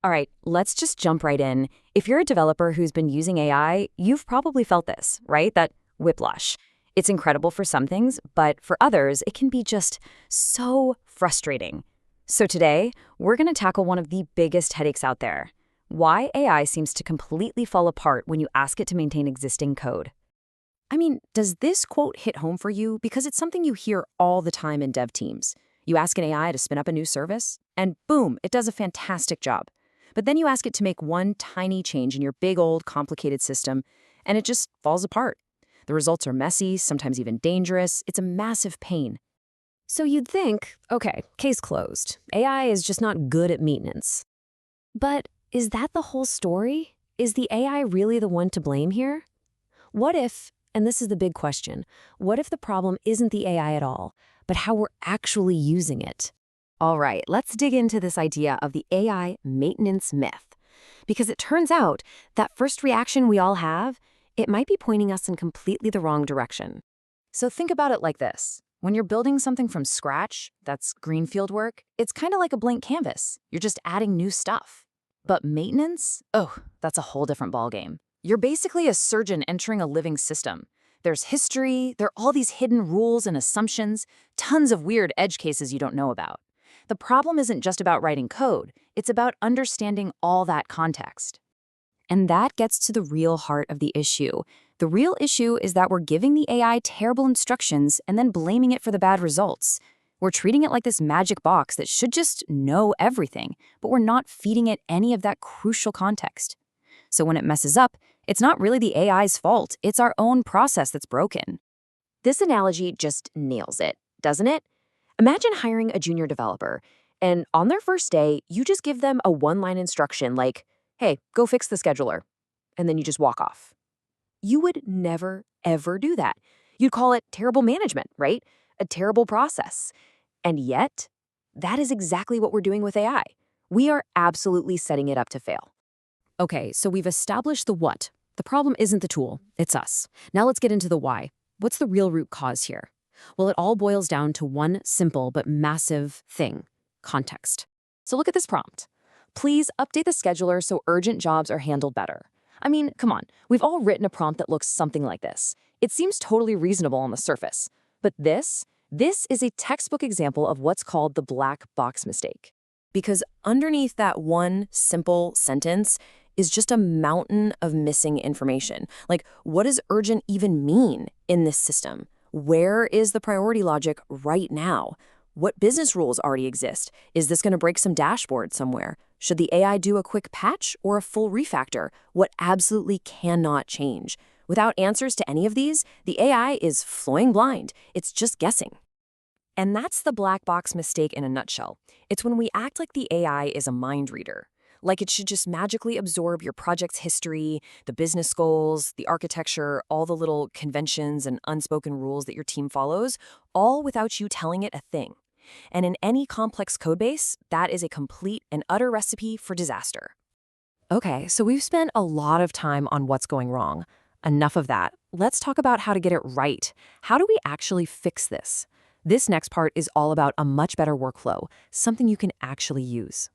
All right, let's just jump right in. If you're a developer who's been using AI, you've probably felt this, right? That whiplash. It's incredible for some things, but for others, it can be just so frustrating. So today, we're going to tackle one of the biggest headaches out there: why AI seems to completely fall apart when you ask it to maintain existing code. I mean, does this quote hit home for you? Because it's something you hear all the time in dev teams. You ask an AI to spin up a new service, and boom, it does a fantastic job. But then you ask it to make one tiny change in your big old complicated system, and it just falls apart. The results are messy, sometimes even dangerous. It's a massive pain. So you'd think, okay, case closed. AI is just not good at maintenance. But is that the whole story? Is the AI really the one to blame here? What if, and this is the big question, what if the problem isn't the AI at all, but how we're actually using it? All right, let's dig into this idea of the AI maintenance myth. Because it turns out that first reaction we all have, it might be pointing us in completely the wrong direction. So think about it like this. When you're building something from scratch, that's greenfield work, it's kind of like a blank canvas. You're just adding new stuff. But maintenance? Oh, that's a whole different ballgame. You're basically a surgeon entering a living system. There's history, there are all these hidden rules and assumptions, tons of weird edge cases you don't know about. The problem isn't just about writing code, it's about understanding all that context. And that gets to the real heart of the issue. The real issue is that we're giving the AI terrible instructions and then blaming it for the bad results. We're treating it like this magic box that should just know everything, but we're not feeding it any of that crucial context. So when it messes up, it's not really the AI's fault, it's our own process that's broken. This analogy just nails it, doesn't it? Imagine hiring a junior developer, and on their first day, you just give them a one-line instruction like, hey, go fix the scheduler, and then you just walk off. You would never, ever do that. You'd call it terrible management, right? A terrible process. And yet, that is exactly what we're doing with AI. We are absolutely setting it up to fail. Okay, so we've established the what. The problem isn't the tool, it's us. Now let's get into the why. What's the real root cause here? Well, it all boils down to one simple but massive thing: context. So look at this prompt. Please update the scheduler so urgent jobs are handled better. I mean, come on, we've all written a prompt that looks something like this. It seems totally reasonable on the surface. But this is a textbook example of what's called the black box mistake. Because underneath that one simple sentence is just a mountain of missing information. Like, what does urgent even mean in this system? Where is the priority logic right now? What business rules already exist? Is this going to break some dashboard somewhere? Should the AI do a quick patch or a full refactor? What absolutely cannot change? Without answers to any of these, the AI is flying blind. It's just guessing. And that's the black box mistake in a nutshell. It's when we act like the AI is a mind reader. Like it should just magically absorb your project's history, the business goals, the architecture, all the little conventions and unspoken rules that your team follows, all without you telling it a thing. And in any complex codebase, that is a complete and utter recipe for disaster. Okay, so we've spent a lot of time on what's going wrong. Enough of that. Let's talk about how to get it right. How do we actually fix this? This next part is all about a much better workflow, something you can actually use.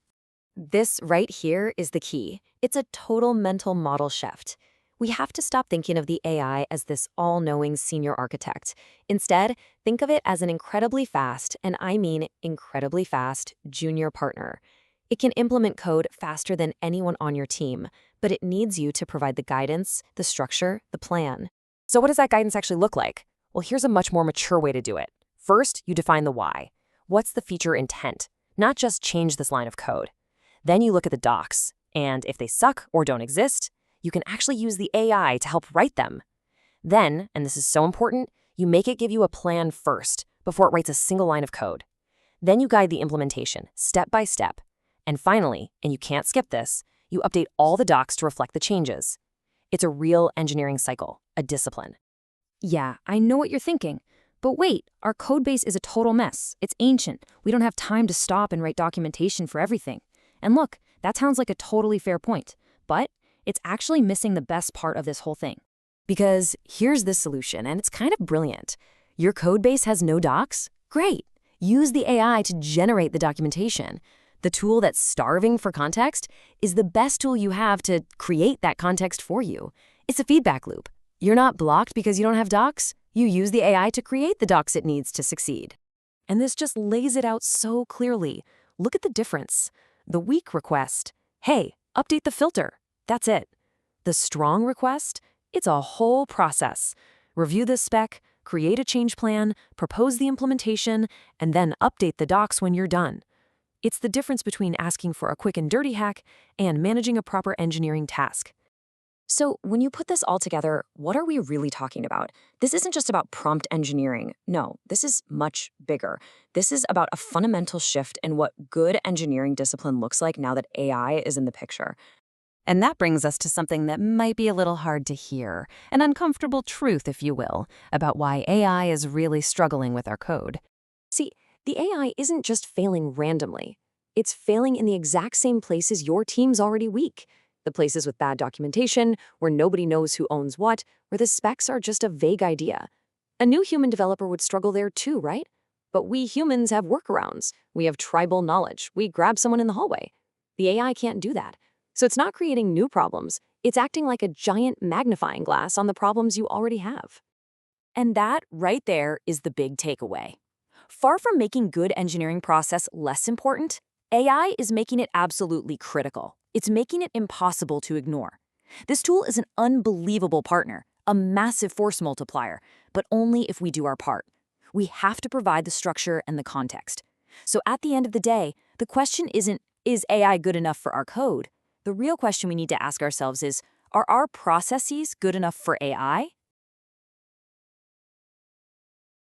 This right here is the key. It's a total mental model shift. We have to stop thinking of the AI as this all-knowing senior architect. Instead, think of it as an incredibly fast, and I mean incredibly fast, junior partner. It can implement code faster than anyone on your team, but it needs you to provide the guidance, the structure, the plan. So what does that guidance actually look like? Well, here's a much more mature way to do it. First, you define the why. What's the feature intent? Not just change this line of code. Then you look at the docs, and if they suck or don't exist, you can actually use the AI to help write them. Then, and this is so important, you make it give you a plan first before it writes a single line of code. Then you guide the implementation, step by step. And finally, and you can't skip this, you update all the docs to reflect the changes. It's a real engineering cycle, a discipline. Yeah, I know what you're thinking. But wait, our codebase is a total mess. It's ancient. We don't have time to stop and write documentation for everything. And look, that sounds like a totally fair point. But it's actually missing the best part of this whole thing. Because here's the solution, and it's kind of brilliant. Your codebase has no docs? Great. Use the AI to generate the documentation. The tool that's starving for context is the best tool you have to create that context for you. It's a feedback loop. You're not blocked because you don't have docs. You use the AI to create the docs it needs to succeed. And this just lays it out so clearly. Look at the difference. The weak request, hey, update the filter. That's it. The strong request, it's a whole process. Review the spec, create a change plan, propose the implementation, and then update the docs when you're done. It's the difference between asking for a quick and dirty hack and managing a proper engineering task. So when you put this all together, what are we really talking about? This isn't just about prompt engineering. No, this is much bigger. This is about a fundamental shift in what good engineering discipline looks like now that AI is in the picture. And that brings us to something that might be a little hard to hear, an uncomfortable truth, if you will, about why AI is really struggling with our code. See, the AI isn't just failing randomly. It's failing in the exact same places your team's already weak. The places with bad documentation, where nobody knows who owns what, where the specs are just a vague idea. A new human developer would struggle there too, right? But we humans have workarounds. We have tribal knowledge. We grab someone in the hallway. The AI can't do that. So it's not creating new problems. It's acting like a giant magnifying glass on the problems you already have. And that, right there, is the big takeaway. Far from making good engineering process less important, AI is making it absolutely critical. It's making it impossible to ignore. This tool is an unbelievable partner, a massive force multiplier, but only if we do our part. We have to provide the structure and the context. So at the end of the day, the question isn't, is AI good enough for our code? The real question we need to ask ourselves is, are our processes good enough for AI?